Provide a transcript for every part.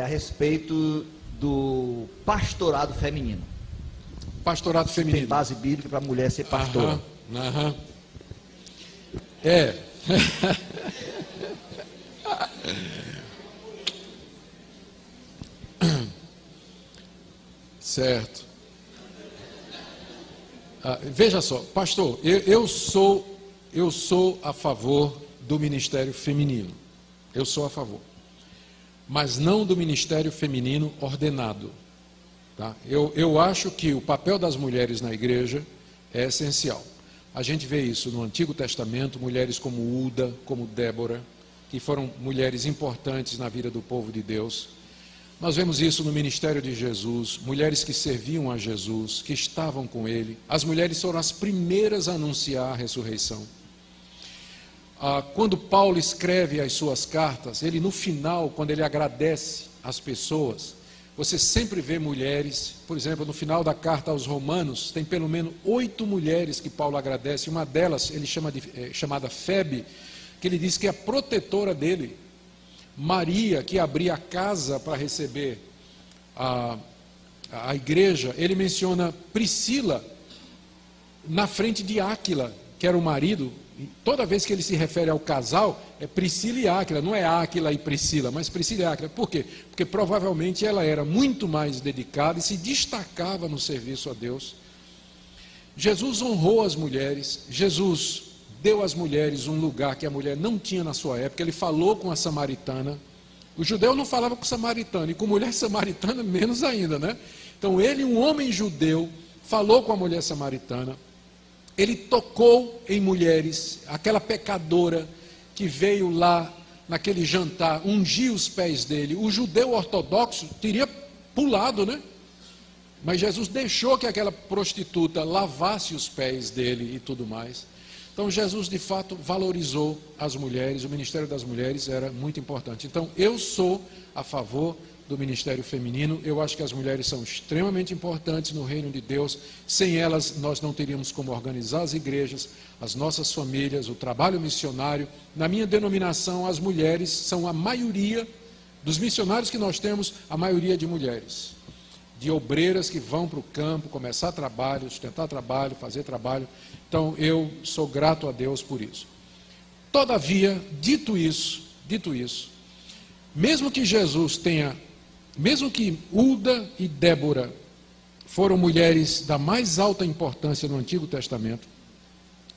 a respeito do pastorado feminino. Pastorado feminino. Tem base bíblica para a mulher ser pastora. Aham. É. Certo. Veja só, pastor, eu sou a favor do ministério feminino. Eu sou a favor. Mas não do ministério feminino ordenado. Tá? Eu acho que o papel das mulheres na igreja é essencial. A gente vê isso no Antigo Testamento, mulheres como Uda, como Débora, que foram mulheres importantes na vida do povo de Deus. Nós vemos isso no ministério de Jesus, mulheres que serviam a Jesus, que estavam com ele. As mulheres foram as primeiras a anunciar a ressurreição. Quando Paulo escreve as suas cartas, ele no final, quando ele agradece as pessoas, você sempre vê mulheres, por exemplo, no final da carta aos Romanos, tem pelo menos 8 mulheres que Paulo agradece. Uma delas, ele chama chamada Febe, que ele diz que é a protetora dele. Maria, que abria a casa para receber a igreja, ele menciona Priscila na frente de Áquila, que era o marido. Toda vez que ele se refere ao casal, é Priscila e Áquila, não é Áquila e Priscila, mas Priscila e Áquila. Por quê? Porque provavelmente ela era muito mais dedicada e se destacava no serviço a Deus. Jesus honrou as mulheres, Jesus deu às mulheres um lugar que a mulher não tinha na sua época. Ele falou com a samaritana. O judeu não falava com o samaritano, e com mulher samaritana menos ainda, né? Então ele, um homem judeu, falou com a mulher samaritana. Ele tocou em mulheres, aquela pecadora que veio lá naquele jantar, ungiu os pés dele. O judeu ortodoxo teria pulado, né? Mas Jesus deixou que aquela prostituta lavasse os pés dele e tudo mais. Então Jesus de fato valorizou as mulheres, o ministério das mulheres era muito importante. Então eu sou a favor do ministério feminino. Eu acho que as mulheres são extremamente importantes no reino de Deus. Sem elas nós não teríamos como organizar as igrejas, as nossas famílias, o trabalho missionário. Na minha denominação, as mulheres são a maioria dos missionários que nós temos, a maioria de mulheres, de obreiras que vão para o campo, começar trabalho, sustentar trabalho, fazer trabalho. Então eu sou grato a Deus por isso. Todavia, dito isso, mesmo que Jesus tenha, mesmo que Uda e Débora foram mulheres da mais alta importância no Antigo Testamento,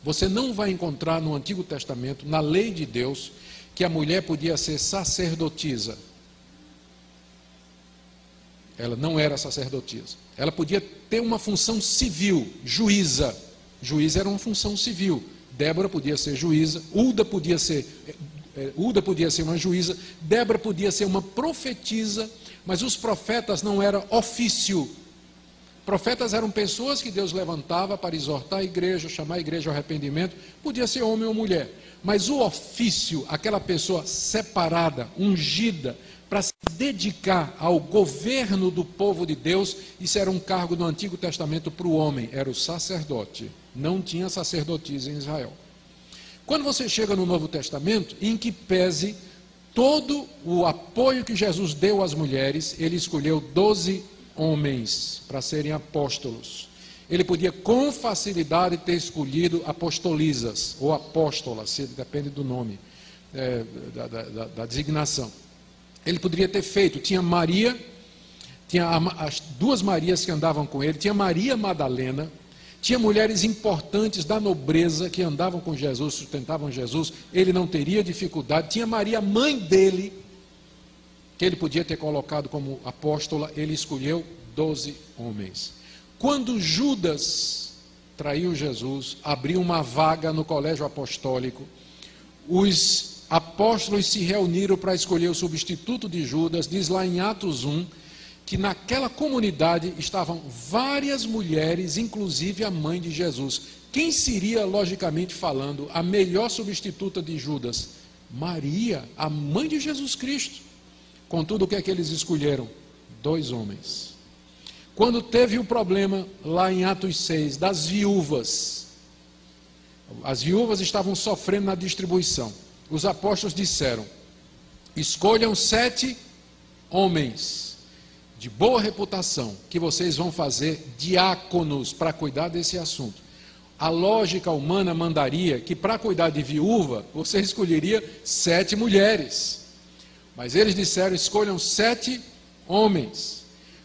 você não vai encontrar no Antigo Testamento, na lei de Deus, que a mulher podia ser sacerdotisa. Ela não era sacerdotisa. Ela podia ter uma função civil, juíza. Juíza era uma função civil. Débora podia ser juíza, Uda podia ser uma juíza, Débora podia ser uma profetisa, mas os profetas não eram ofício. Profetas eram pessoas que Deus levantava para exortar a igreja, chamar a igreja ao arrependimento, podia ser homem ou mulher. Mas o ofício, aquela pessoa separada, ungida, para se dedicar ao governo do povo de Deus, isso era um cargo no Antigo Testamento para o homem, era o sacerdote. Não tinha sacerdotisa em Israel. Quando você chega no Novo Testamento, em que pese todo o apoio que Jesus deu às mulheres, ele escolheu 12 homens para serem apóstolos. Ele podia com facilidade ter escolhido apostolisas ou apóstolas, depende do nome, da designação. Ele poderia ter feito, tinha Maria, tinha as 2 Marias que andavam com ele, tinha Maria Madalena, tinha mulheres importantes da nobreza que andavam com Jesus, sustentavam Jesus, ele não teria dificuldade. Tinha Maria, mãe dele, que ele podia ter colocado como apóstola, ele escolheu 12 homens. Quando Judas traiu Jesus, abriu uma vaga no colégio apostólico, os apóstolos se reuniram para escolher o substituto de Judas. Diz lá em Atos 1, que naquela comunidade estavam várias mulheres, inclusive a mãe de Jesus. Quem seria, logicamente falando, a melhor substituta de Judas? Maria, a mãe de Jesus Cristo. Contudo, o que é que eles escolheram? 2 homens. Quando teve o problema, lá em Atos 6, das viúvas, as viúvas estavam sofrendo na distribuição. Os apóstolos disseram: escolham 7 homens de boa reputação, que vocês vão fazer diáconos para cuidar desse assunto. A lógica humana mandaria que para cuidar de viúva, você escolheria 7 mulheres. Mas eles disseram, escolham 7 homens.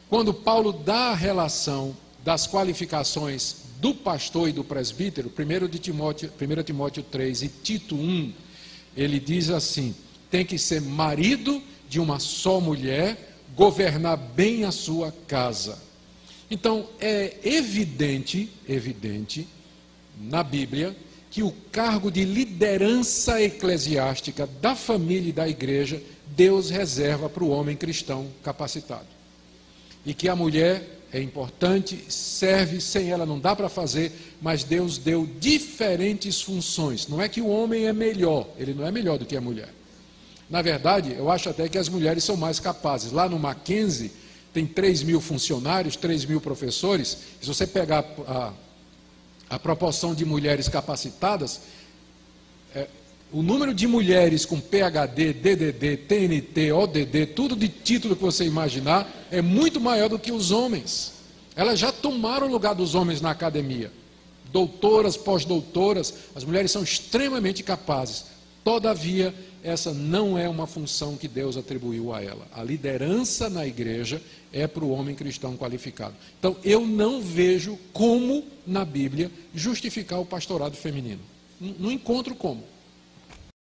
Quando Paulo dá a relação das qualificações do pastor e do presbítero, 1 Timóteo 3 e Tito 1, ele diz assim, tem que ser marido de uma só mulher, governar bem a sua casa. Então, é evidente na Bíblia, que o cargo de liderança eclesiástica da família e da igreja, Deus reserva para o homem cristão capacitado. E que a mulher é importante, serve, sem ela não dá para fazer, mas Deus deu diferentes funções. Não é que o homem é melhor, ele não é melhor do que a mulher. Na verdade, eu acho até que as mulheres são mais capazes. Lá no Mackenzie, tem 3.000 funcionários, 3.000 professores. Se você pegar a proporção de mulheres capacitadas, o número de mulheres com PhD, DDD, TNT, ODD, tudo de título que você imaginar, é muito maior do que os homens. Elas já tomaram o lugar dos homens na academia. Doutoras, pós-doutoras, as mulheres são extremamente capazes. Todavia, essa não é uma função que Deus atribuiu a ela. A liderança na igreja é para o homem cristão qualificado. Então, eu não vejo como, na Bíblia, justificar o pastorado feminino. Não encontro como.